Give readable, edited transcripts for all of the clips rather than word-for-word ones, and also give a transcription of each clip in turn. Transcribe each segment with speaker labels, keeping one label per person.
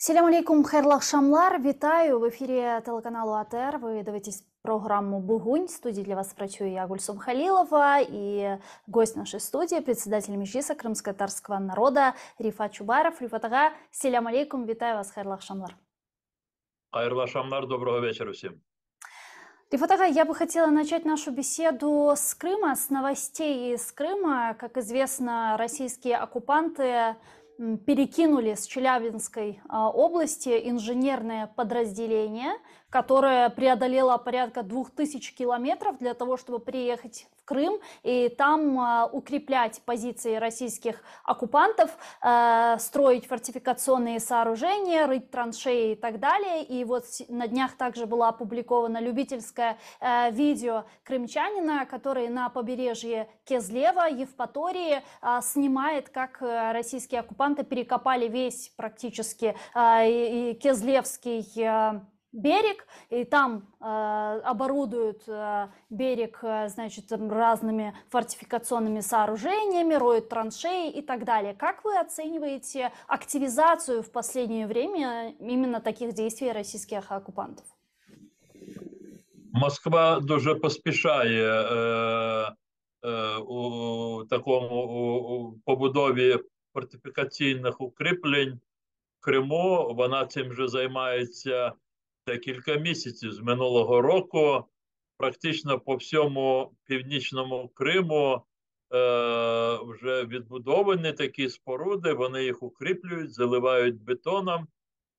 Speaker 1: Селям алейкум, хайрлах шамлар. Вітаю в ефірі телеканалу АТР. Ви дивитесь программу «Бугунь». В студии для вас працює я, Гульсум Халилова, и гость нашей студии, председатель Меджлиса крымско-татарского народа Рифат Чубаров. Рифат ага, селям алейкум, вітаю вас, хайрлах шамлар.
Speaker 2: Хайрлах шамлар, доброго вечера всем.
Speaker 1: Рифат ага, я бы хотела начать нашу беседу с Крыма, с новостей из Крыма. Как известно, российские оккупанты перекинули с Челябинской области инженерное подразделение, которое преодолело порядка 2000 километров для того, чтобы приехать в Крым и там укреплять позиции российских оккупантов, строить фортификационные сооружения, рыть траншеи и так далее. И вот на днях также было опубликовано любительское видео крымчанина, который на побережье Кезлева, Евпатории, снимает, как российские оккупанты перекопали весь практически Кезлевский берег, и там оборудуют берег, значит, разными фортификационными сооружениями, роют траншеи и так далее. Как вы оцениваете активизацию в последнее время именно таких действий российских оккупантов?
Speaker 2: Москва дуже поспішає у такому побудові фортифікаційних укріплень в Криму. Вона цим вже займається декілька місяців з минулого року. Практично по всьому північному Криму вже відбудовані такі споруди, вони їх укріплюють, заливають бетоном.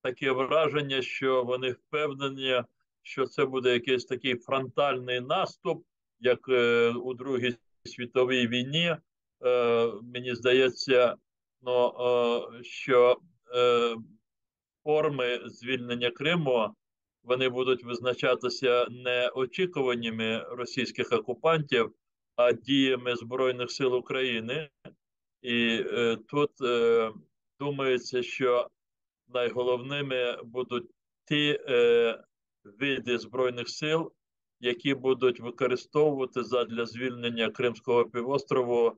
Speaker 2: Таке враження, що вони впевнені, що це буде якийсь такий фронтальний наступ, як у Другій світовій війні. Мені здається, що форми звільнення Криму, вони будуть визначатися не очікуваннями російських окупантів, а діями Збройних сил України. І тут думається, що найголовними будуть ті види Збройних сил, які будуть використовувати задля звільнення Кримського півострову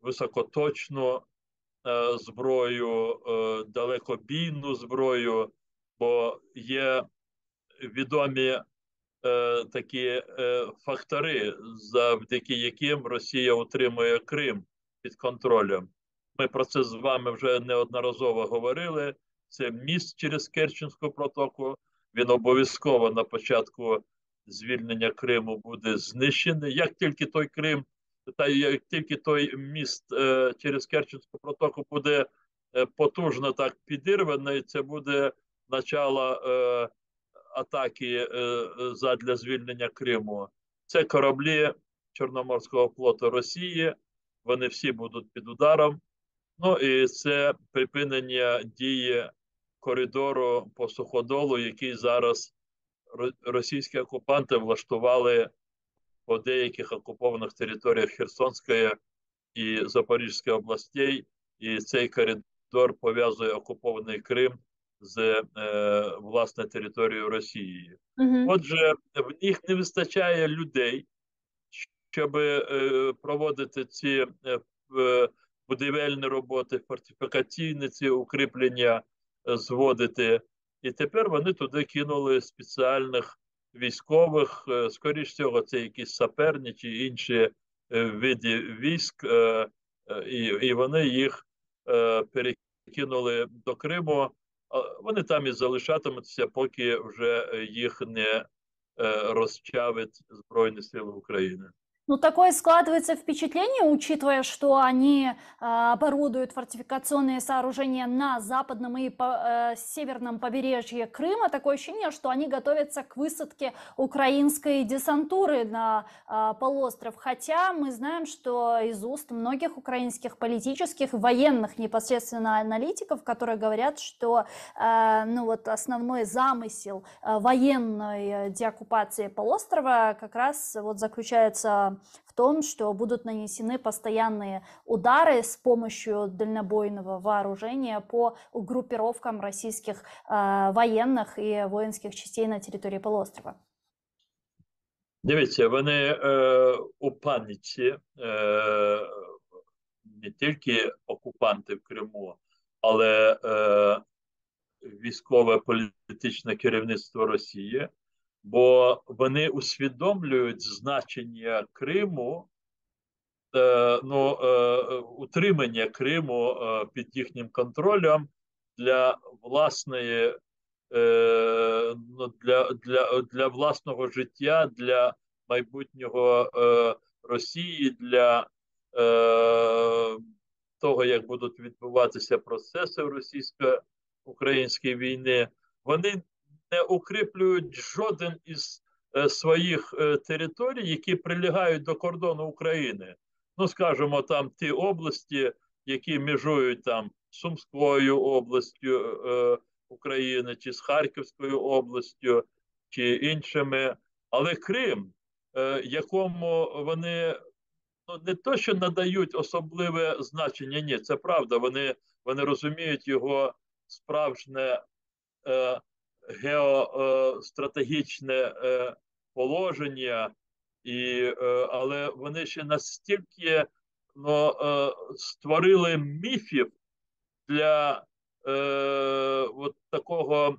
Speaker 2: високоточну зброю, далекобійну зброю, бо є відомі такі фактори, завдяки яким Росія утримує Крим під контролем. Ми про це з вами вже неодноразово говорили. Це міст через Керченську протоку. Він обов'язково на початку звільнення Криму буде знищений. Як тільки той Крим, як тільки той міст через Керченську протоку буде потужно так підірваний, це буде начало атаки задля звільнення Криму. Це кораблі Чорноморського флоту Росії, вони всі будуть під ударом. Ну і це припинення дії коридору по суходолу, який зараз російські окупанти влаштували по деяких окупованих територіях Херсонської і Запорізької областей. І цей коридор пов'язує окупований Крим з власне територією Росії. Отже, в них не вистачає людей, щоб проводити ці будівельні роботи, фортифікаційні ці укріплення зводити. І тепер вони туди кинули спеціальних військових, скоріш всього, це якісь саперні чи інші види військ, і вони їх перекинули до Криму. Вони там і залишатимуться, поки вже їх не розчавить Збройні Сили України.
Speaker 1: Ну, такое складывается впечатление, учитывая, что они оборудуют фортификационные сооружения на западном и северном побережье Крыма. Такое ощущение, что они готовятся к высадке украинской десантуры на полуостров. Хотя мы знаем, что из уст многих украинских политических, военных непосредственно аналитиков, которые говорят, что основной замысел военной деоккупации полуострова как раз заключается в том, что будут нанесены постоянные удары с помощью дальнобойного вооружения по группировкам российских военных и воинских частей на территории полуострова.
Speaker 2: Дивіться, вони у паніці, не тільки окупанти в Криму, але військове політичне керівництво Росії, бо вони усвідомлюють значення Криму, утримання Криму під їхнім контролем для власної, для власного життя, для майбутнього Росії, для того, як будуть відбуватися процеси в російсько-українській війні. Вони не укріплюють жоден із своїх територій, які прилягають до кордону України. Ну, скажімо, там ті області, які межують там з Сумською областю України, чи з Харківською областю, чи іншими. Але Крим, якому вони не то, що надають особливе значення, ні, це правда, вони розуміють його справжнє геостратегічне положення, але вони ще настільки створили міфів для от такого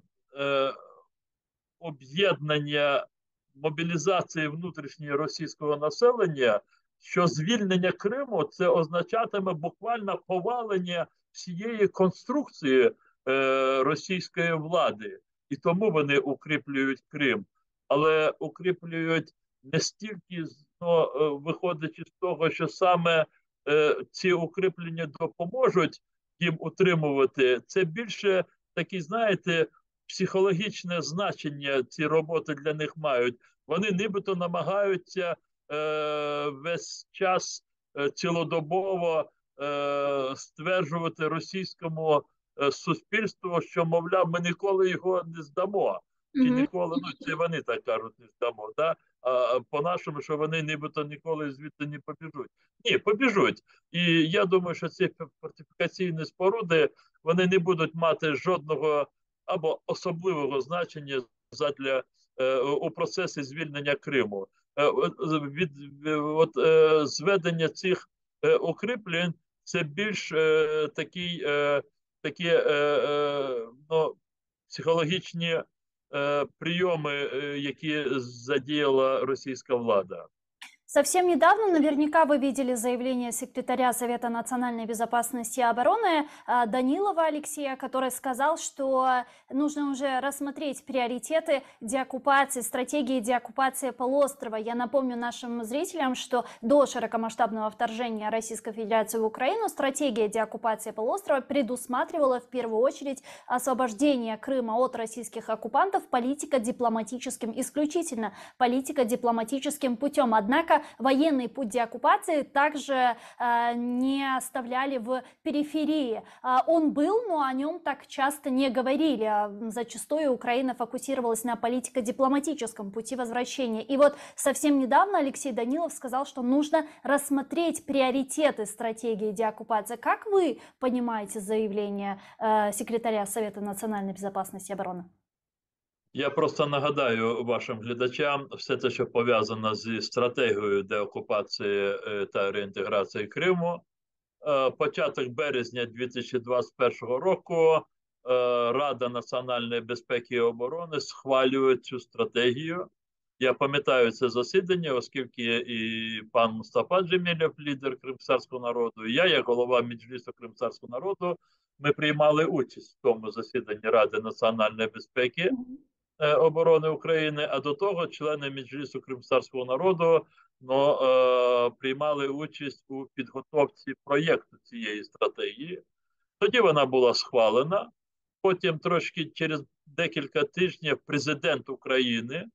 Speaker 2: об'єднання, мобілізації внутрішньої російського населення, що звільнення Криму це означатиме буквально повалення всієї конструкції російської влади. І тому вони укріплюють Крим. Але укріплюють не стільки, виходячи з того, що саме ці укріплення допоможуть їм утримувати, це більше такі, знаєте, психологічне значення ці роботи для них мають. Вони нібито намагаються весь час цілодобово стверджувати російському суспільству, що, мовляв, ми ніколи його не здамо. Чи ніколи, це вони так кажуть, не здамо. Да? А по-нашому, що вони нібито ніколи звідти не побіжуть. Ні, побіжуть. І я думаю, що ці фортифікаційні споруди, вони не будуть мати жодного або особливого значення у процесі звільнення Криму. Зведення цих укріплень це більш такі психологічні прийоми, які задіяла російська влада.
Speaker 1: Совсем недавно, наверняка вы видели заявление секретаря Совета национальной безопасности и обороны Данилова Алексея, который сказал, что нужно уже рассмотреть приоритеты деоккупации, стратегии деоккупации полуострова. Я напомню нашим зрителям, что до широкомасштабного вторжения Российской Федерации в Украину стратегия деоккупации полуострова предусматривала в первую очередь освобождение Крыма от российских оккупантов политико-дипломатическим, исключительно политико-дипломатическим путем. Однако военный путь деоккупации также не оставляли в периферии. Он был, но о нем так часто не говорили. Зачастую Украина фокусировалась на политико-дипломатическом пути возвращения. И вот совсем недавно Алексей Данилов сказал, что нужно рассмотреть приоритеты стратегии деоккупации. Как вы понимаете заявление секретаря Совета национальной безопасности и обороны?
Speaker 2: Я просто нагадаю вашим глядачам все те, що пов'язано зі стратегією деокупації та реінтеграції Криму. Початок березня 2021 року Рада національної безпеки і оборони схвалює цю стратегію. Я пам'ятаю це засідання, оскільки і пан Мустафа Джемілєв, лідер кримтатарського народу, і я, як голова Меджлісу кримтатарського народу, ми приймали участь в тому засіданні Ради національної безпеки оборони України, а до того члени Меджлісу кримтатарського народу приймали участь у підготовці проєкту цієї стратегії. Тоді вона була схвалена. Потім трошки через декілька тижнів президент України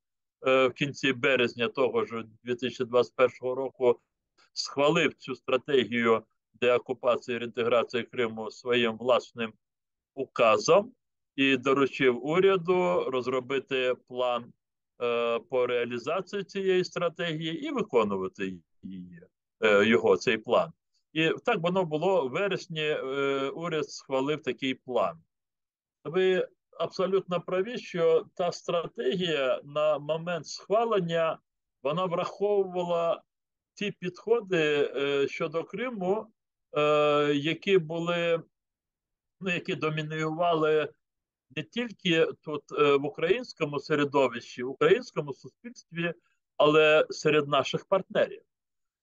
Speaker 2: в кінці березня того ж 2021 року схвалив цю стратегію деокупації і реінтеграції Криму своїм власним указом і доручив уряду розробити план по реалізації цієї стратегії і виконувати цей план. І так воно було в вересні, уряд схвалив такий план. Ви абсолютно праві, що та стратегія на момент схвалення, вона враховувала ті підходи щодо Криму, які домінували не тільки тут в українському середовищі, в українському суспільстві, але серед наших партнерів.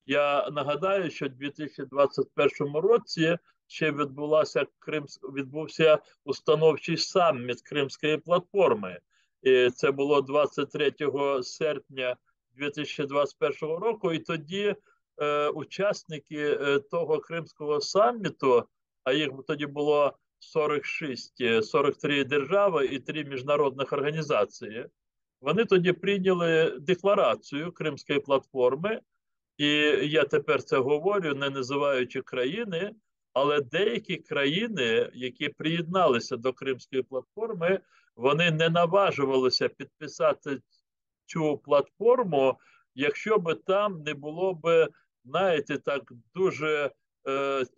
Speaker 2: Я нагадаю, що в 2021 році ще відбувся установчий саміт Кримської платформи. І це було 23 серпня 2021 року. І тоді учасники того Кримського саміту, а їх тоді було 43 держави і 3 міжнародних організації, вони тоді прийняли декларацію Кримської платформи. І я тепер це говорю, не називаючи країни, але деякі країни, які приєдналися до Кримської платформи, вони не наважувалися підписати цю платформу, якщо би там не було би, знаєте, так дуже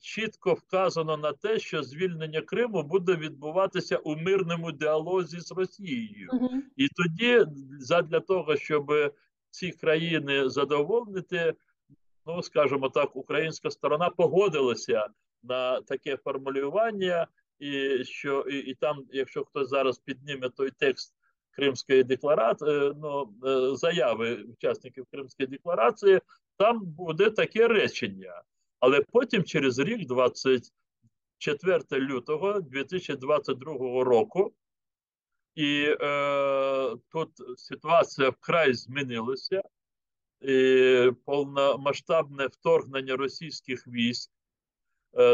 Speaker 2: чітко вказано на те, що звільнення Криму буде відбуватися у мирному діалозі з Росією.
Speaker 1: Мгм.
Speaker 2: І тоді, задля того, щоб ці країни задовольнити, ну, скажімо так, українська сторона погодилася на таке формулювання, і там, якщо хтось зараз підніме той текст Кримської декларації, заяви учасників Кримської декларації, там буде таке речення. Але потім через рік, 24 лютого 2022 року, і тут ситуація вкрай змінилася. Повномасштабне вторгнення російських військ,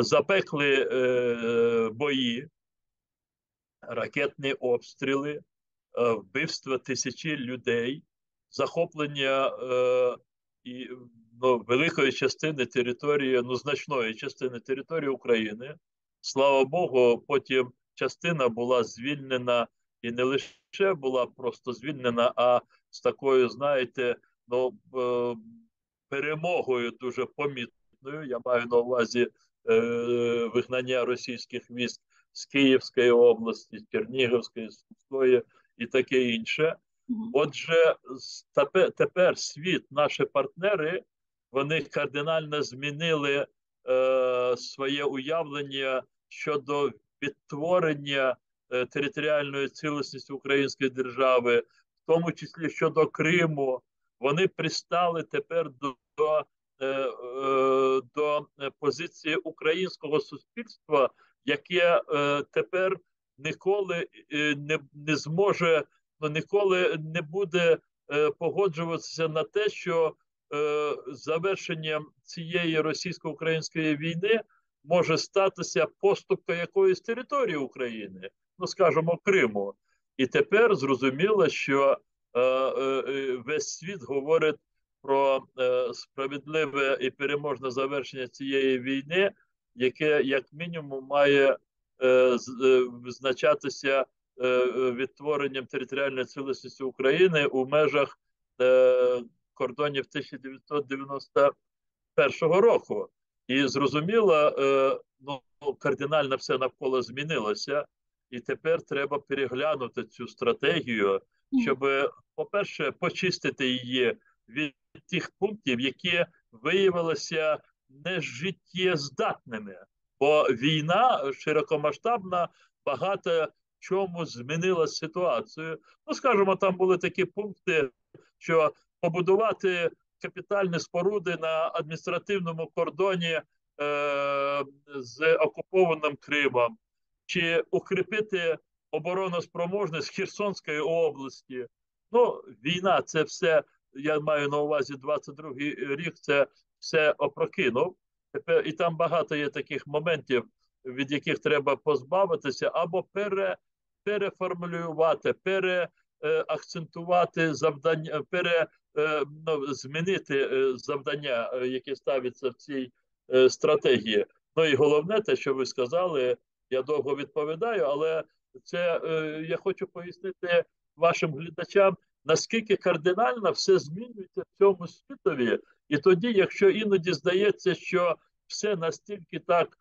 Speaker 2: запекли бої, ракетні обстріли, вбивства тисячі людей, захоплення великої частини території, значної частини території України. Слава Богу, потім частина була звільнена, і не лише була просто звільнена, а з такою, знаєте, перемогою дуже помітною. Я маю на увазі вигнання російських військ з Київської області, з Чернігівської, з Сумської і таке інше. Отже, тепер світ, наші партнери, вони кардинально змінили своє уявлення щодо відтворення територіальної цілісності української держави, в тому числі щодо Криму. Вони пристали тепер до позиції українського суспільства, яке тепер ніколи не зможе, ніколи не буде погоджуватися на те, що завершенням цієї російсько-української війни може статися поступка якоїсь території України, скажімо, Криму. І тепер зрозуміло, що весь світ говорить про справедливе і переможне завершення цієї війни, яке, як мінімум, має визначатися відтворенням територіальної цілісності України у межах кордонів 1991 року. І зрозуміло, кардинально все навколо змінилося, і тепер треба переглянути цю стратегію, щоб, по-перше, почистити її від тих пунктів, які виявилися нежиттєздатними. Бо війна широкомасштабна багато чому змінила ситуацію. Скажімо, там були такі пункти, що побудувати капітальні споруди на адміністративному кордоні з окупованим Кримом, чи укріпити обороноспроможність Херсонської області. Війна, це все, я маю на увазі 22-й рік, це все опрокинув. І там багато є таких моментів, від яких треба позбавитися, або переформулювати, переакцентувати завдання, змінити завдання, які ставляться в цій стратегії. І головне, те, що ви сказали, я довго відповідаю, але це я хочу пояснити вашим глядачам, наскільки кардинально все змінюється в цьому світові. І тоді, якщо іноді здається, що все настільки так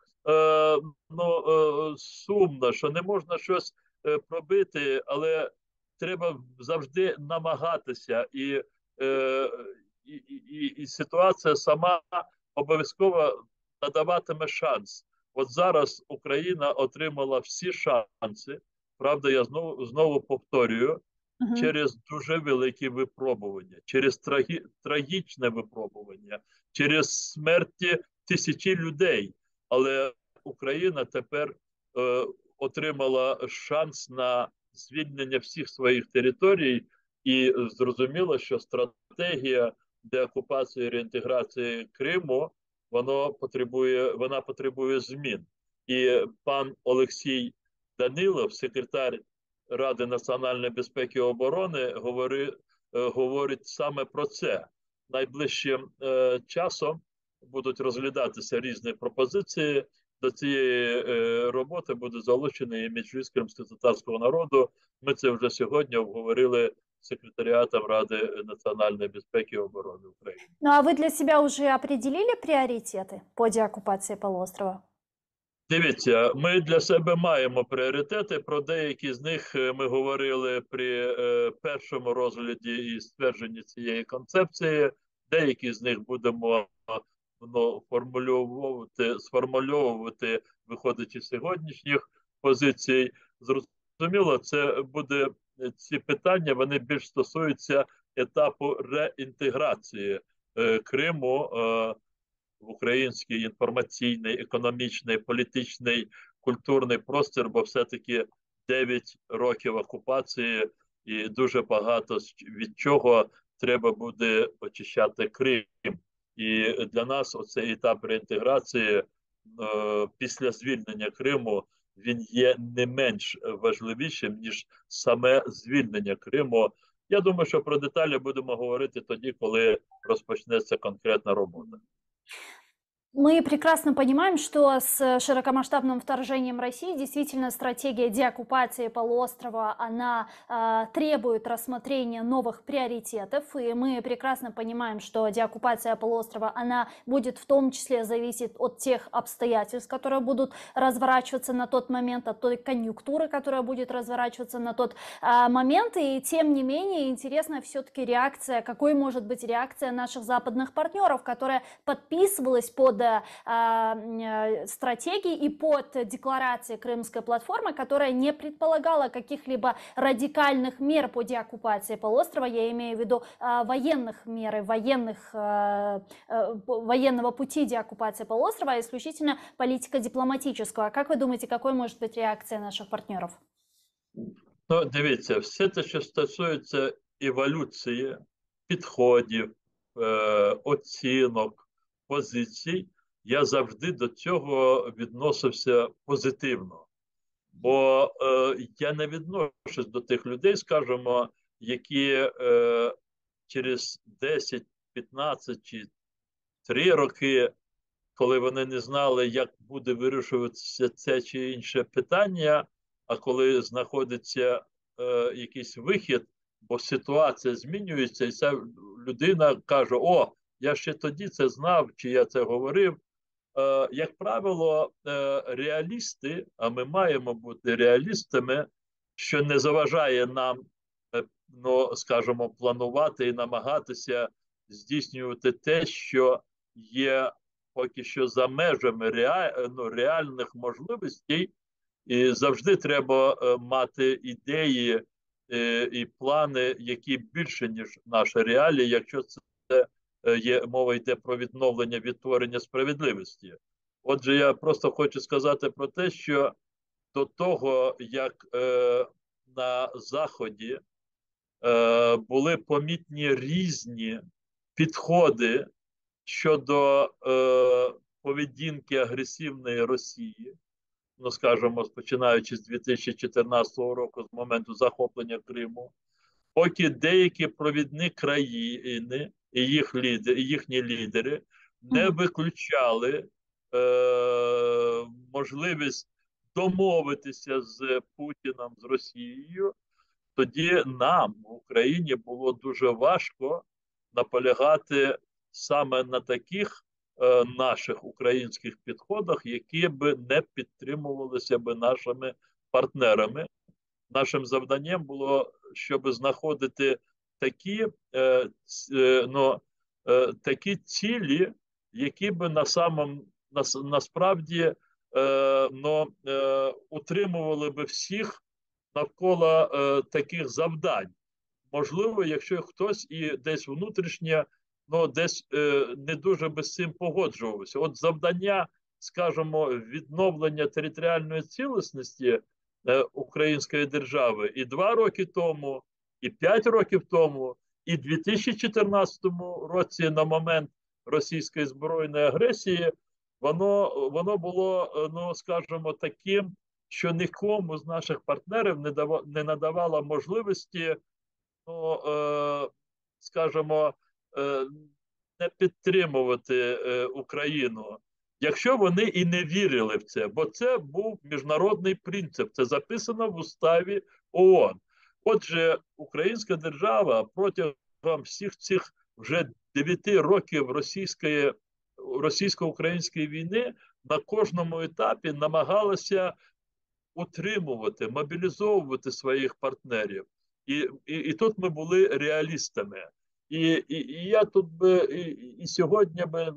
Speaker 2: сумно, що не можна щось пробити, але треба завжди намагатися. І ситуація сама обов'язково надаватиме шанс. От зараз Україна отримала всі шанси Правда, я знову повторюю,
Speaker 1: Мгм.
Speaker 2: через дуже великі випробування, через трагічне випробування, через смерті тисячі людей. Але Україна тепер отримала шанс на звільнення всіх своїх територій, і зрозуміло, що стратегія деокупації і реінтеграції Криму вона потребує змін. І пан Олексій Данилов, секретар Ради національної безпеки і оборони, говорить саме про це. Найближчим часом будуть розглядатися різні пропозиції. До цієї роботи буде залучений і Меджліс кримськотатарського народу. Ми це вже сьогодні обговорили з секретаріатом Ради національної безпеки і оборони України.
Speaker 1: Ну а вы для себя уже определили приоритеты по деоккупации полуострова?
Speaker 2: Дивіться, ми для себе маємо пріоритети. Про деякі з них ми говорили при першому розгляді і ствердженні цієї концепції. Деякі з них будемо сформульовувати, виходячи з сьогоднішніх позицій. Зрозуміло, ці питання вони більш стосуються етапу реінтеграції Криму в український інформаційний, економічний, політичний, культурний простір, бо все-таки 9 років окупації і дуже багато від чого треба буде очищати Крим. І для нас оцей етап реінтеграції після звільнення Криму, він є не менш важливішим, ніж саме звільнення Криму. Я думаю, що про деталі будемо говорити тоді, коли розпочнеться конкретна робота.
Speaker 1: Мы прекрасно понимаем, что с широкомасштабным вторжением России действительно стратегия деоккупации полуострова, она требует рассмотрения новых приоритетов. И мы прекрасно понимаем, что деоккупация полуострова, она будет в том числе зависеть от тех обстоятельств, которые будут разворачиваться на тот момент, от той конъюнктуры, которая будет разворачиваться на тот момент. И тем не менее, интересна все-таки реакция, какой может быть реакция наших западных партнеров, которая подписывалась под стратегии и под декларацией Крымской платформы, которая не предполагала каких-либо радикальных мер по деоккупации полуострова, я имею в виду военных мер и военного пути деоккупации полуострова, а исключительно политико-дипломатического. Как вы думаете, какой может быть реакция наших партнеров?
Speaker 2: Ну, дивіться, все те, що стосується еволюції, підходів, оцінок, позицій, я завжди до цього відносився позитивно. Бо я не відношусь до тих людей, скажімо, які через 10, 15 чи 3 роки, коли вони не знали, як буде вирішуватися це чи інше питання, а коли знаходиться якийсь вихід, бо ситуація змінюється, і ця людина каже: о, я ще тоді це знав, чи я це говорив. Як правило, реалісти, а ми маємо бути реалістами, що не заважає нам, ну, скажімо, планувати і намагатися здійснювати те, що є поки що за межами реальних можливостей. І завжди треба мати ідеї і плани, які більше, ніж наша реалія, якщо це мова йде про відновлення, відтворення справедливості. Отже, я просто хочу сказати про те, що до того, як на Заході були помітні різні підходи щодо поведінки агресивної Росії, ну, скажімо, починаючи з 2014 року, з моменту захоплення Криму, поки деякі провідні країни і їхні лідери не виключали можливість домовитися з Путіним, з Росією, тоді нам в Україні було дуже важко наполягати саме на таких наших українських підходах, які б не підтримувалися б нашими партнерами. Нашим завданням було, щоб знаходити такі цілі, які б насправді утримували б всіх навколо таких завдань. Можливо, якщо хтось і десь внутрішньо, ну десь не дуже би з цим погоджувався. От завдання, скажімо, відновлення територіальної цілісності української держави і 2 роки тому, і 5 років тому, і в 2014 році на момент російської збройної агресії, воно було, ну скажімо, таким, що нікому з наших партнерів не надавало можливості, ну, скажімо, не підтримувати Україну, якщо вони і не вірили в це, бо це був міжнародний принцип, це записано в уставі ООН. Отже, українська держава протягом всіх цих вже 9 років російсько-української війни на кожному етапі намагалася утримувати, мобілізовувати своїх партнерів. І тут ми були реалістами. І я тут би і сьогодні би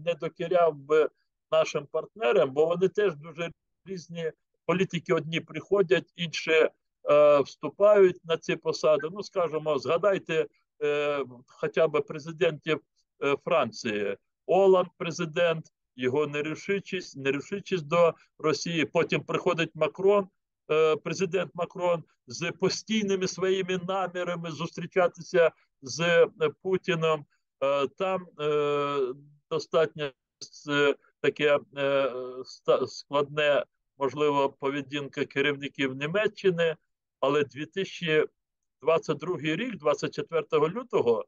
Speaker 2: не докіряв би нашим партнерам, бо вони теж дуже різні політики. Одні приходять, інші вступають на ці посади. Ну, скажімо, згадайте хоча б президентів Франції. Оланд президент, його нерішучість до Росії. Потім приходить Макрон, президент Макрон, з постійними своїми намірами зустрічатися з Путіном. Там достатньо таке складне, можливо, поведінка керівників Німеччини, але 2022 рік, 24 лютого,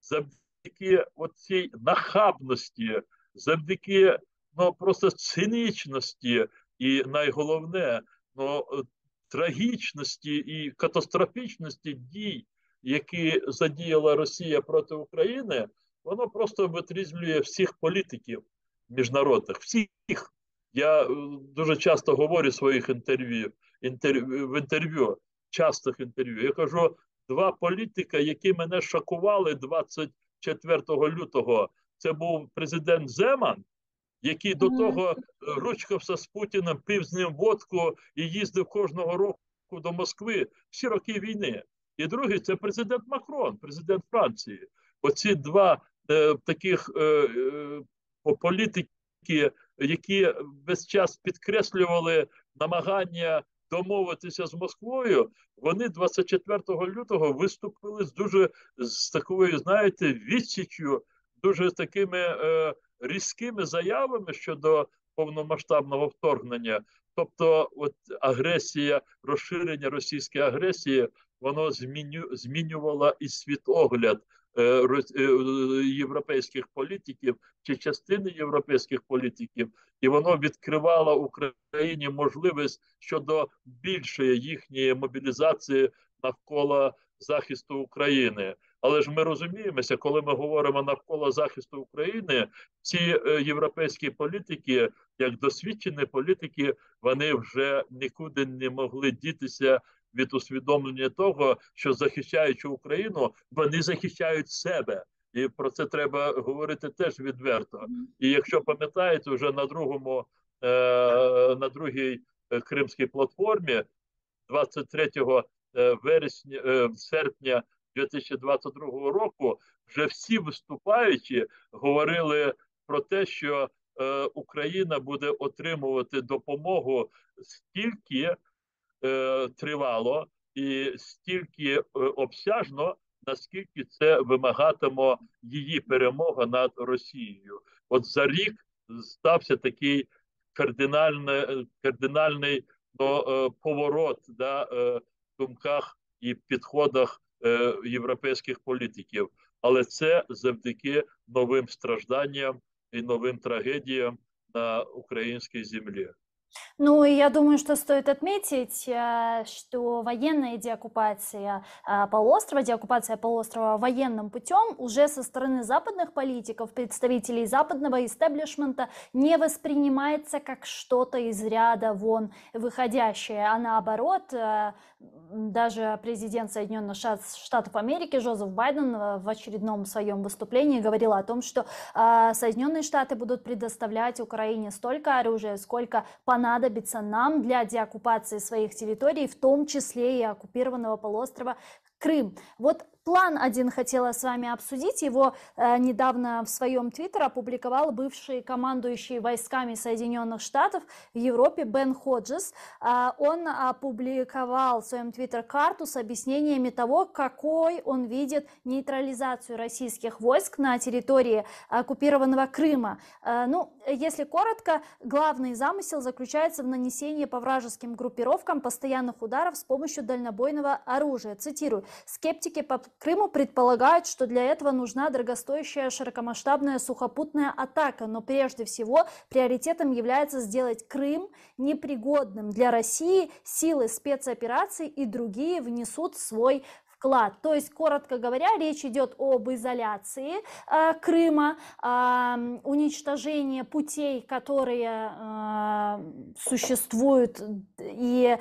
Speaker 2: завдяки оцій нахабності, завдяки просто цинічності і найголовне, трагічності і катастрофічності дій, які задіяла Росія проти України, воно просто витрізнює всіх політиків міжнародних, всіх. Я дуже часто говорю в своїх частих інтерв'ю. Я кажу, 2 політика, які мене шокували 24 лютого. Це був президент Земан, який до того ручкався з Путіним, пив з ним водку і їздив кожного року до Москви всі роки війни. І другий – це президент Макрон, президент Франції. Оці 2 таких політики, які весь час підкреслювали намагання домовитися з Москвою, вони 24 лютого виступили з такою, знаєте, відсіччю, дуже такими різкими заявами щодо повномасштабного вторгнення. Тобто от агресія, розширення російської агресії, воно змінювало і світогляд європейських політиків чи частини європейських політиків, і воно відкривало Україні можливість щодо більшої їхньої мобілізації навколо захисту України. Але ж ми розуміємося, коли ми говоримо навколо захисту України, ці європейські політики, як досвідчені політики, вони вже нікуди не могли дітися від усвідомлення того, що захищаючи Україну, вони захищають себе. І про це треба говорити теж відверто. І якщо пам'ятаєте, вже на другій Кримській платформі 23 серпня 2022 року вже всі виступаючі говорили про те, що Україна буде отримувати допомогу стільки тривало і стільки обсяжно, наскільки це вимагатиме її перемога над Росією. От за рік стався такий кардинальний поворот в думках і підходах європейських політиків. Але це завдяки новим стражданням і новим трагедіям на українській землі.
Speaker 1: Ну, и я думаю, что стоит отметить, что военная деоккупация полуострова военным путем уже со стороны западных политиков, представителей западного истеблишмента не воспринимается как что-то из ряда вон выходящее, а наоборот Даже президент Соединенных Штатов Америки Джозеф Байден в очередном своем выступлении говорил о том, что Соединенные Штаты будут предоставлять Украине столько оружия, сколько понадобится нам для деоккупации своих территорий, в том числе и оккупированного полуострова Крым. Вот план один хотела с вами обсудить. Его недавно в своем твиттере опубликовал бывший командующий войсками Соединенных Штатов в Европе Бен Ходжес. Он опубликовал в своем твиттер карту с объяснениями того, какой он видит нейтрализацию российских войск на территории оккупированного Крыма. Ну, если коротко, главный замысел заключается в нанесении по вражеским группировкам постоянных ударов с помощью дальнобойного оружия. Цитирую: «Скептики по Крыму предполагают, что для этого нужна дорогостоящая широкомасштабная сухопутная атака, но прежде всего приоритетом является сделать Крым непригодным для России. Силы спецопераций и другие внесут свой вклад». То есть, коротко говоря, речь идет об изоляции Крыма, уничтожении путей, которые существуют и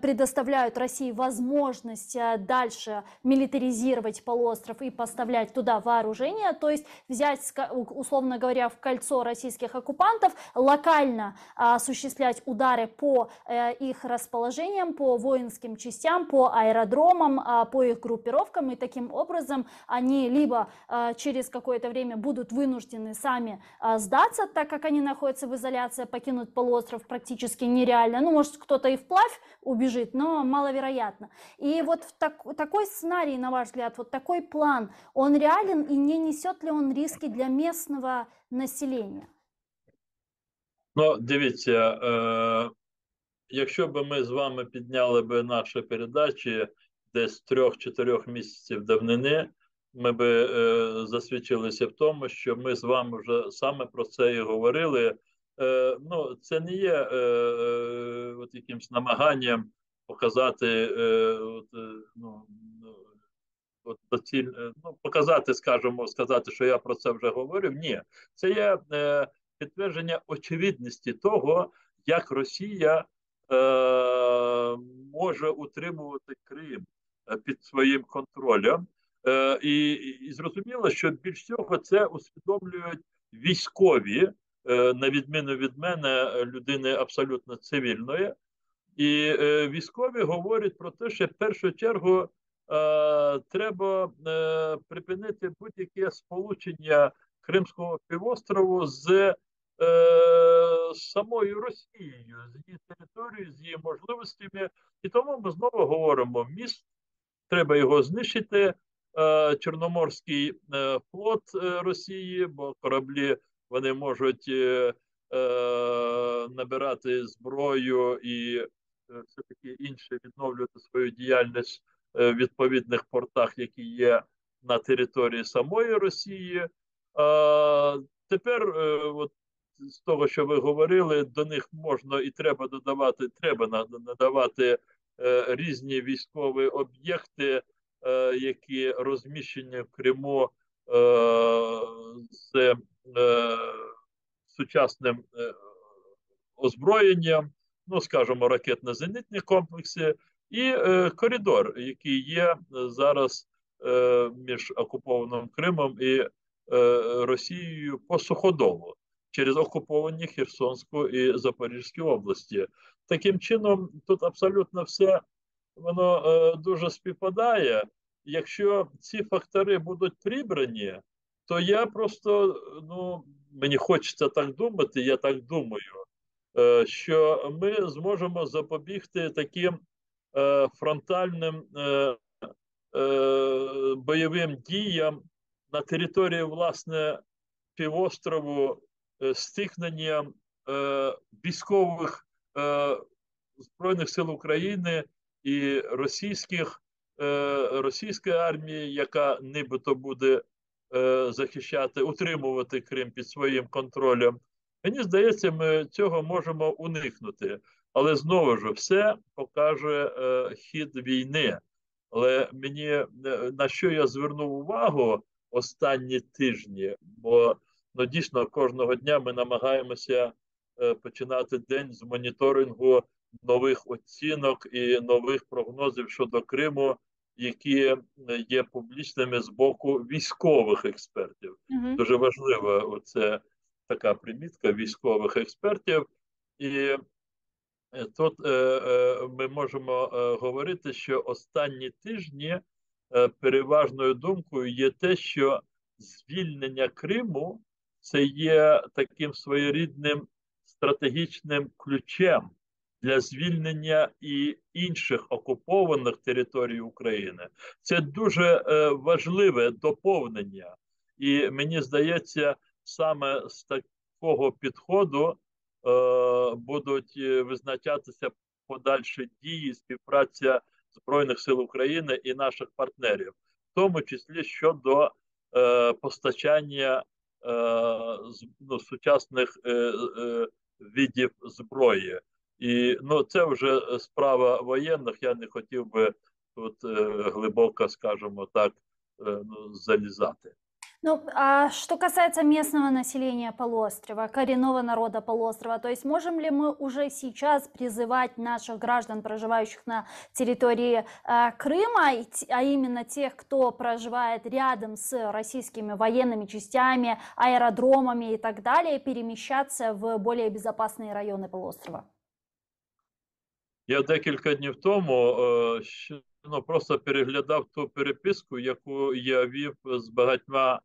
Speaker 1: предоставляют России возможность дальше милитаризировать полуостров и поставлять туда вооружение, то есть взять, условно говоря, в кольцо российских оккупантов, локально осуществлять удары по их расположениям, по воинским частям, по аэродромам, по их группировкам, и таким образом они либо через какое-то время будут вынуждены сами сдаться, так как они находятся в изоляции, покинуть полуостров практически нереально. Ну, может, кто-то и вплавь убежит, но маловероятно. И вот такой сценарий, на ваш взгляд, вот такой план, он реален и не несет ли он риски для местного населення?
Speaker 2: Ну, дивіться, якщо б ми з вами підняли б наші передачі десь 3-4 місяців давнини, ми б засвідчилися в тому, що ми з вами вже саме про це і говорили. Ну, це не є от якимсь намаганням показати показати, скажімо, сказати, що я про це вже говорив. Ні, це є підтвердження очевидності того, як Росія може утримувати Крим під своїм контролем. І зрозуміло, що більш всього це усвідомлюють військові, на відміну від мене, людини абсолютно цивільної. І військові говорять про те, що в першу чергу треба припинити будь-яке сполучення Кримського півострову з самою Росією, з її територією, з її можливостями. І тому ми знову говоримо: міст, треба його знищити, Чорноморський флот Росії, бо кораблі вони можуть набирати зброю і все-таки інше відновлювати свою діяльність в відповідних портах, які є на території самої Росії. Тепер, от з того, що ви говорили, до них можна і треба надавати різні військові об'єкти, які розміщені в Криму з сучасним озброєнням, ну, скажімо, ракетно-зенітні комплекси, і коридор, який є зараз між окупованим Кримом і Росією по суходолу через окуповані Херсонську і Запорізькі області. Таким чином, тут абсолютно все воно дуже співпадає. Якщо ці фактори будуть прибрані, то я просто, мені хочеться так думати, я так думаю, що ми зможемо запобігти таким фронтальним бойовим діям на території, власне, півострову, стикненням військових Збройних сил України і російської армії, яка нібито буде захищати, утримувати Крим під своїм контролем. Мені здається, ми цього можемо уникнути. Але знову ж, все покаже хід війни. Але на що я звернув увагу останні тижні, бо дійсно кожного дня ми намагаємося починати день з моніторингу нових оцінок і нових прогнозів щодо Криму, які є публічними з боку військових експертів.
Speaker 1: Мгм.
Speaker 2: Дуже важлива оце така примітка військових експертів. І тут ми можемо говорити, що останні тижні переважною думкою є те, що звільнення Криму це є таким своєрідним стратегічним ключем для звільнення і інших окупованих територій України. Це дуже важливе доповнення. І мені здається, саме з такого підходу будуть визначатися подальші дії, співпраця Збройних сил України і наших партнерів, в тому числі щодо постачання сучасних видів зброї. І це вже справа воєнних. Я не хотів би тут глибоко, скажімо так, залізати.
Speaker 1: Ну, а что касается местного населения полуострова, коренного народа полуострова, то есть можем ли мы уже сейчас призывать наших граждан, проживающих на территории Крыма, а именно тех, кто проживает рядом с российскими военными частями, аэродромами и так далее, перемещаться в более безопасные районы полуострова?
Speaker 2: Я декілька днів тому просто переглядав ту переписку, яку я вів з багатьма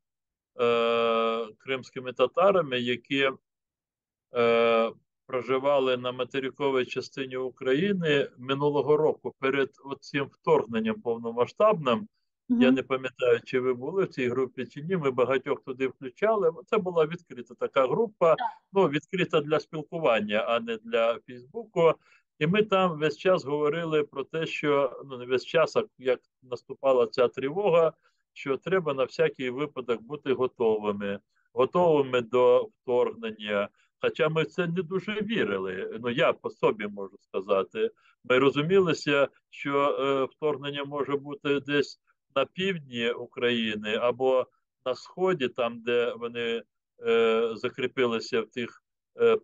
Speaker 2: кримськими татарами, які проживали на материковій частині України минулого року перед цим вторгненням повномасштабним. Я не пам'ятаю, чи ви були в цій групі, чи ні. Ми багатьох туди включали. Це була відкрита така група, відкрита для спілкування, а не для Фейсбуку. І ми там весь час говорили про те, що не весь час, а як наступала ця тривога, що треба на всякий випадок бути готовими до вторгнення. Хоча ми в це не дуже вірили. Я по собі можу сказати. Ми розумілися, що вторгнення може бути десь на півдні України або на сході, там, де вони закріпилися в тих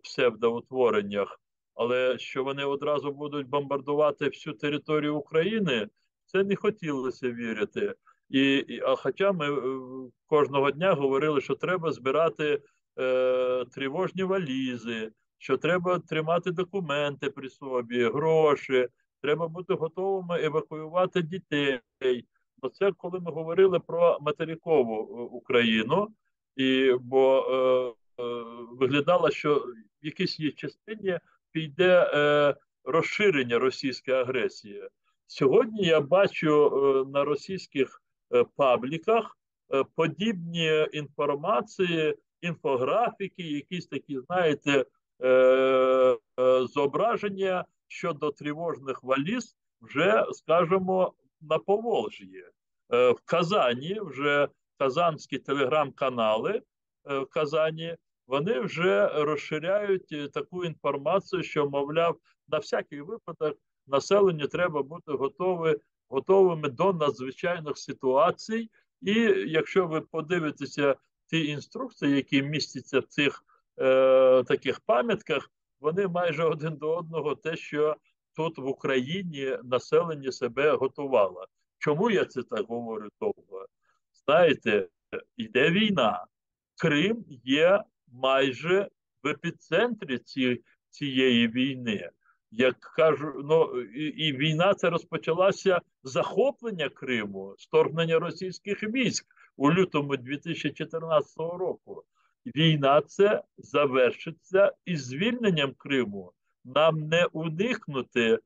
Speaker 2: псевдоутвореннях. Але що вони одразу будуть бомбардувати всю територію України, це не хотілося вірити. Хоча ми кожного дня говорили, що треба збирати тривожні валізи, що треба тримати документи при собі, гроші, треба бути готовими евакуювати дітей. Це коли ми говорили про материкову Україну, бо виглядало, що в якійсь її частині піде розширення російської агресії. Сьогодні я бачу на російських пабліках подібні інформації, інфографіки, якісь такі, знаєте, зображення щодо тривожних валіз вже, скажімо, на Поволжї. В Казані вже казанські телеграм-канали в Казані, вони вже розширяють таку інформацію, що, мовляв, на всякий випадок населенню треба бути готовими до надзвичайних ситуацій. І якщо ви подивитеся ті інструкції, які містяться в цих таких пам'ятках, вони майже один до одного те, що тут в Україні населення себе готувало. Чому я це так говорю довго? Знаєте, йде війна. Крим є майже в епіцентрі цієї війни. Як кажу, і війна це розпочалася захоплення Криму, вторгнення російських військ у лютому 2014 року. Війна це завершиться із звільненням Криму. Нам не уникнути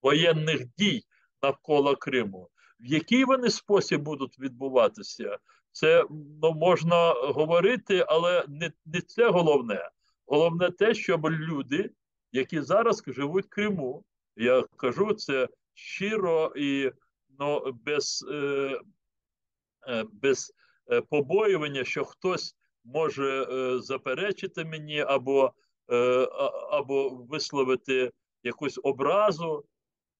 Speaker 2: воєнних дій навколо Криму. В який вони спосіб будуть відбуватися, це можна говорити, але не це головне. Головне те, щоб люди, які зараз живуть в Криму, я кажу це щиро і без побоювання, що хтось може заперечити мені або висловити якусь образу.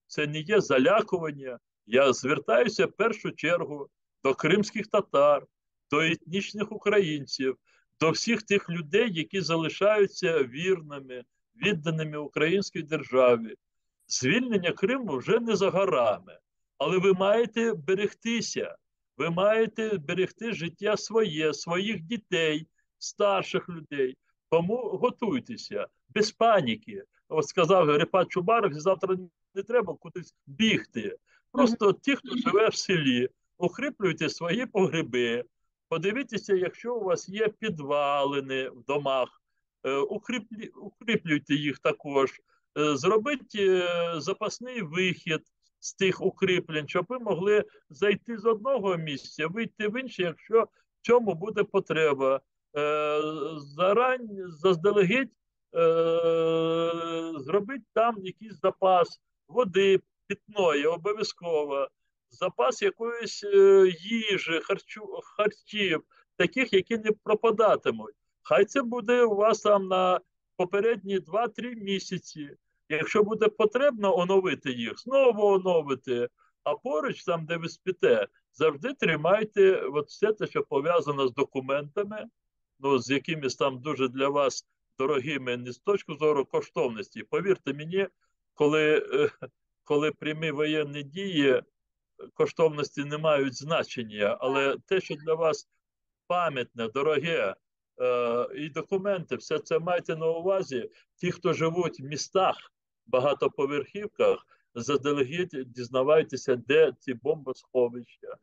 Speaker 2: Це не є залякування. Я звертаюся в першу чергу до кримських татар, до етнічних українців, до всіх тих людей, які залишаються вірними, відданими українській державі. Звільнення Криму вже не за горами, але ви маєте берегтися, ви маєте берегти життя своє, своїх дітей, старших людей. Тому готуйтеся, без паніки. От сказав Репат Чубаров, завтра не треба кудись бігти.
Speaker 1: Мгм.
Speaker 2: Просто ті, хто живе в селі, укріплюйте свої погреби. Подивіться, якщо у вас є підвалини в домах, укріплюйте їх також. Зробіть запасний вихід з тих укріплень, щоб ви могли зайти з одного місця, вийти в інше, якщо в цьому буде потреба. Заздалегідь зробіть там якийсь запас води питної, обов'язково, запас якоїсь їжі, харчів, таких, які не пропадатимуть. Хай це буде у вас там на попередні 2-3 місяці. Якщо буде потрібно оновити їх, знову оновити. А поруч, там, де ви спите, завжди тримайте от все те, що пов'язано з документами, ну, з якимись там дуже для вас дорогими, не з точки зору коштовності. Повірте мені, коли прямі воєнні дії, коштовності не мають значення, але те, що для вас пам'ятне, дороге, і документи, все це майте на увазі. Ті, хто живуть в містах, багатоповерхівках, заздалегідь дізнавайтеся, де ці бомбосховища.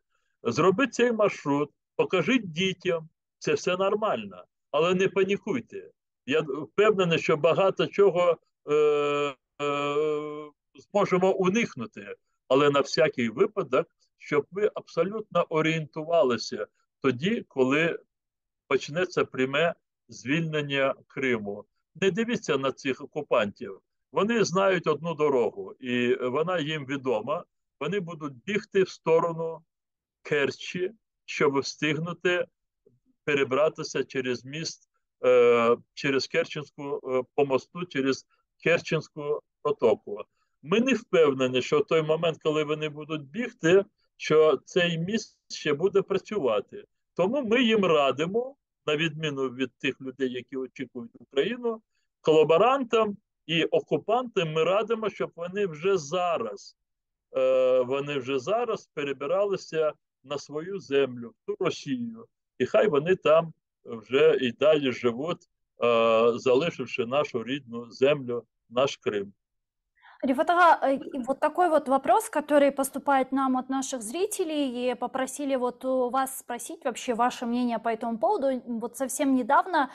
Speaker 2: Зробіть цей маршрут, покажіть дітям, це все нормально, але не панікуйте. Я впевнений, що багато чого зможемо уникнути, але на всякий випадок, щоб ви абсолютно орієнтувалися тоді, коли почнеться пряме звільнення Криму. Не дивіться на цих окупантів. Вони знають одну дорогу, і вона їм відома. Вони будуть бігти в сторону Керчі, щоб встигнути перебратися через міст, через Керченську по мосту, через Керченську протоку. Ми не впевнені, що в той момент, коли вони будуть бігти, що цей міст ще буде працювати. Тому ми їм радимо, на відміну від тих людей, які очікують Україну, колаборантам і окупантам ми радимо, щоб вони вже зараз перебиралися на свою землю, в ту Росію. І хай вони там вже і далі живуть, залишивши нашу рідну землю, наш Крим.
Speaker 1: Рифатага, и вот такой вот вопрос, который поступает нам от наших зрителей, и попросили вот у вас спросить вообще ваше мнение по этому поводу. Вот совсем недавно,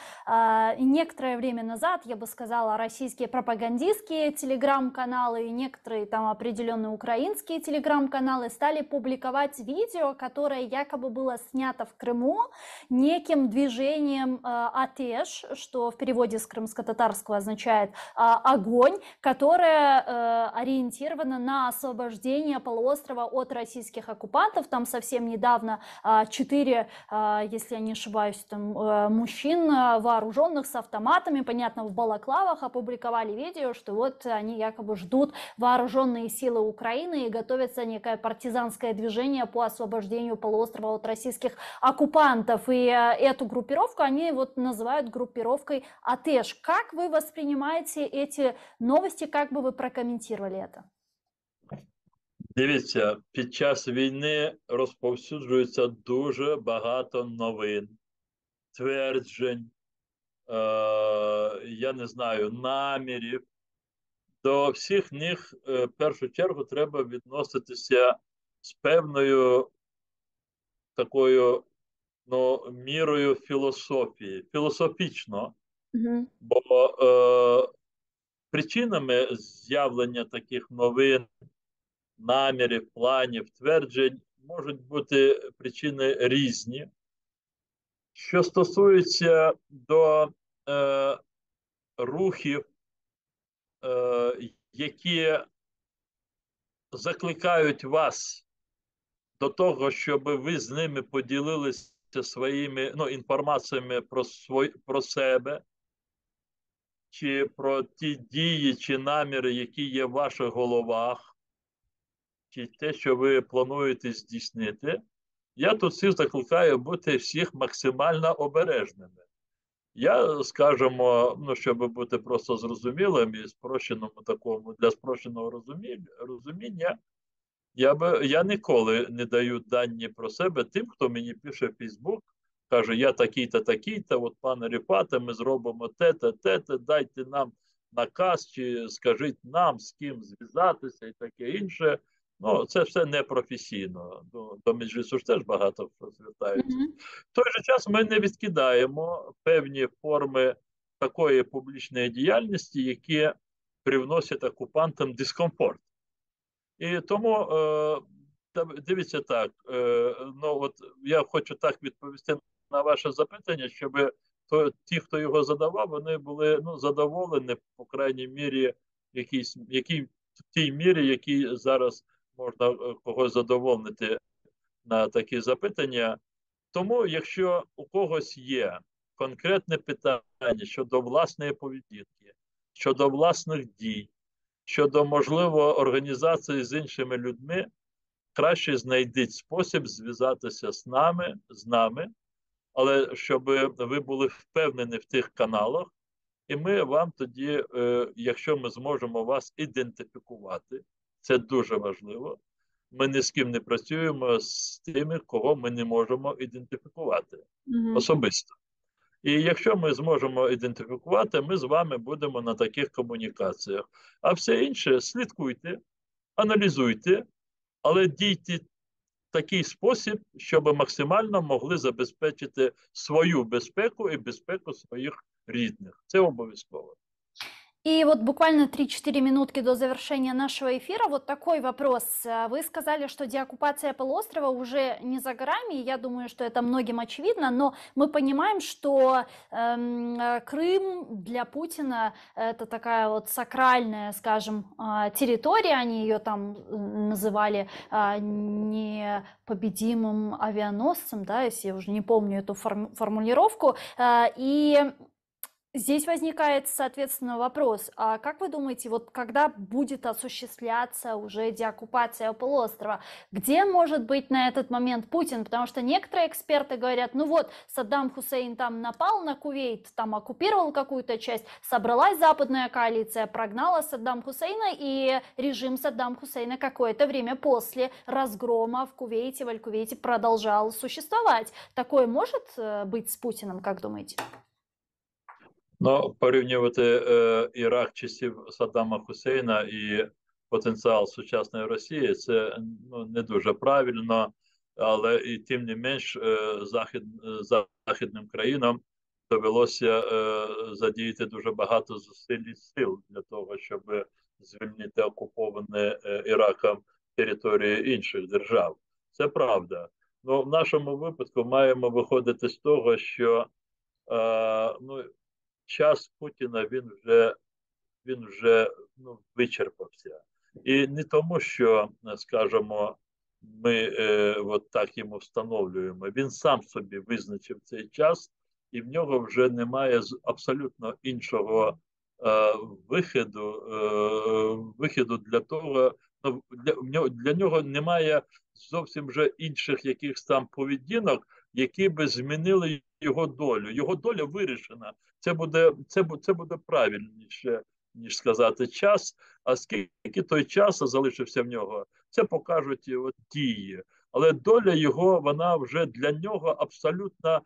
Speaker 1: некоторое время назад, я бы сказала, российские пропагандистские телеграм-каналы и некоторые там определенные украинские телеграм-каналы стали публиковать видео, которое якобы было снято в Крыму неким движением «Атеш», что в переводе с крымско-татарского означает «огонь», которое ориентировано на освобождение полуострова от российских оккупантов. Там совсем недавно 4, если я не ошибаюсь, там, мужчин вооруженных с автоматами, понятно, в балаклавах, опубликовали видео, что вот они якобы ждут вооруженные силы Украины и готовится некое партизанское движение по освобождению полуострова от российских оккупантов. И эту группировку они вот называют группировкой «Атеш». Как вы воспринимаете эти новости, как бы вы прокомментировали это?
Speaker 2: Дивіться, під час війни розповсюджується дуже багато новин, тверджень, я не знаю, намірів. До всіх них в першу чергу треба відноситися з певною такою, ну, мірою філософії, філософічно, бо причинами з'явлення таких новин, намірів, планів, тверджень можуть бути причини різні. Що стосується до рухів, які закликають вас до того, щоб ви з ними поділилися своїми інформаціями про себе, чи про ті дії, чи наміри, які є в ваших головах, чи те, що ви плануєте здійснити, я тут всіх закликаю бути всіх максимально обережними. Я, скажімо, ну, щоб бути просто зрозумілим і спрощеному такому, для спрощеного розуміння, я ніколи не даю дані про себе тим, хто мені пише в Фейсбук, каже, я такий-то, такий-то, от пане Ріпате, ми зробимо те-то, те-то, дайте нам наказ, чи скажіть нам, з ким зв'язатися і таке інше. Ну, це все непрофесійно. Ну, до Меджлісу ж теж багато хто звертається.
Speaker 1: Мгм.
Speaker 2: В той же час ми не відкидаємо певні форми такої публічної діяльності, які привносять окупантам дискомфорт. І тому дивіться так, ну от я хочу так відповісти на ваше запитання, щоб ті, хто його задавав, вони були ну, задоволені, по крайній мірі, в тій мірі, якій зараз можна когось задовольнити на такі запитання. Тому, якщо у когось є конкретне питання щодо власної поведінки, щодо власних дій, щодо можливо організації з іншими людьми, краще знайдіть спосіб зв'язатися з нами, але щоб ви були впевнені в тих каналах, і ми вам тоді, якщо ми зможемо вас ідентифікувати, це дуже важливо. Ми ні з ким не працюємо з тими, кого ми не можемо ідентифікувати
Speaker 1: Мгм.
Speaker 2: особисто. І якщо ми зможемо ідентифікувати, ми з вами будемо на таких комунікаціях. А все інше слідкуйте, аналізуйте, але дійте в такий спосіб, щоб максимально могли забезпечити свою безпеку і безпеку своїх рідних. Це обов'язково.
Speaker 1: И вот буквально 3-4 минутки до завершения нашего эфира. Вот такой вопрос. Вы сказали, что деоккупация полуострова уже не за горами. Я думаю, что это многим очевидно, но мы понимаем, что Крым для Путина это такая вот сакральная, скажем, территория. Они ее там называли непобедимым авианосцем, да, если я уже не помню эту формулировку. И здесь возникает, соответственно, вопрос, а как вы думаете, вот когда будет осуществляться уже деоккупация полуострова, где может быть на этот момент Путин? Потому что некоторые эксперты говорят, ну вот, Саддам Хусейн там напал на Кувейт, там оккупировал какую-то часть, собралась западная коалиция, прогнала Саддам Хусейна, и режим Саддам Хусейна какое-то время после разгрома в Кувейте, в Аль-Кувейте продолжал существовать. Такое может быть с Путиным, как думаете?
Speaker 2: Ну, порівнювати Ірак часів Саддама Хусейна і потенціал сучасної Росії, це ну, не дуже правильно, але і тим не менш західним країнам довелося задіяти дуже багато зусиль і сил для того, щоб звільнити окуповані Іраком території інших держав. Це правда. Ну, в нашому випадку маємо виходити з того, що ну, час Путіна він вже ну, вичерпався. І не тому, що, скажімо, ми от так йому встановлюємо. Він сам собі визначив цей час, і в нього вже немає абсолютно іншого виходу для того. Ну, для нього немає зовсім вже інших якихось там поведінок, які би змінили його долю. Його доля вирішена. Це буде правильніше, ніж сказати час. А скільки той час залишився в нього, це покажуть от дії. Але доля його, вона вже для нього абсолютно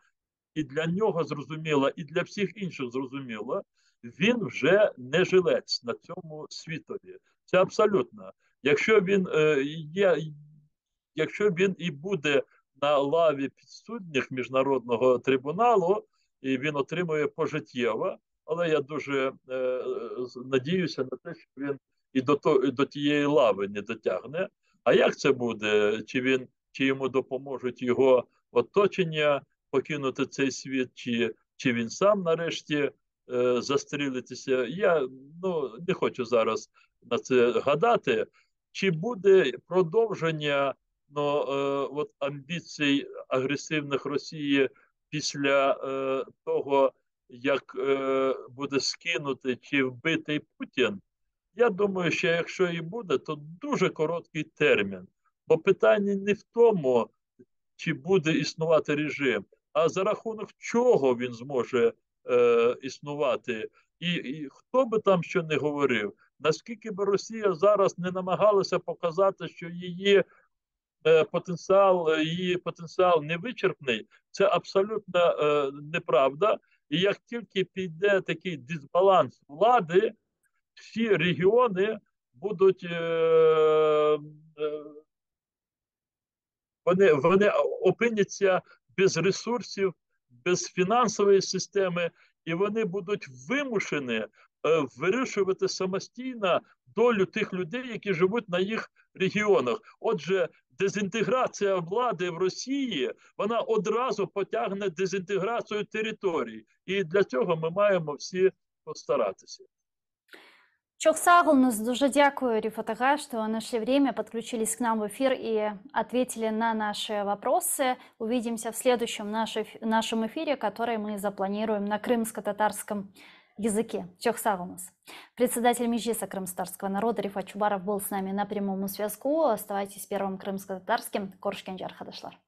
Speaker 2: і для нього зрозуміла, і для всіх інших зрозуміла. Він вже не жилець на цьому світові. Це абсолютно. Якщо він якщо він і буде на лаві підсудних міжнародного трибуналу, і він отримує пожиттєво, але я дуже надіюся на те, що він і до тієї лави не дотягне. А як це буде? Чи йому допоможуть його оточення покинути цей світ, чи він сам нарешті застрілитися? Я ну, не хочу зараз на це гадати. Чи буде продовження от амбіцій агресивних Росії після того, як буде скинутий чи вбитий Путін? Я думаю, що якщо і буде, то дуже короткий термін. Бо питання не в тому, чи буде існувати режим, а за рахунок чого він зможе існувати. І хто би там що не говорив, наскільки би Росія зараз не намагалася показати, що її потенціал невичерпний, це абсолютно неправда. І як тільки піде такий дисбаланс влади, всі регіони будуть вони опиняться без ресурсів, без фінансової системи, і вони будуть вимушені вирішувати самостійно долю тих людей, які живуть на їх регіонах. Отже, дезінтеграція влади в Росії, вона одразу потягне дезінтеграцію територій. І для цього ми маємо всі постаратися.
Speaker 1: Çok sağ olunuz. Дуже дякую, Рифат Ага, что нашли время, подключились к нам в эфир и ответили на наши вопросы. Увидимся в следующем нашем эфире, который мы запланируем на крымско-татарском языке. Çok sağ olunuz. Председатель Меджлиса крымско-татарского народа Рифат Чубаров был с нами на прямом связку. Оставайтесь первым крымско-татарским. Коршкенджи архадашлар.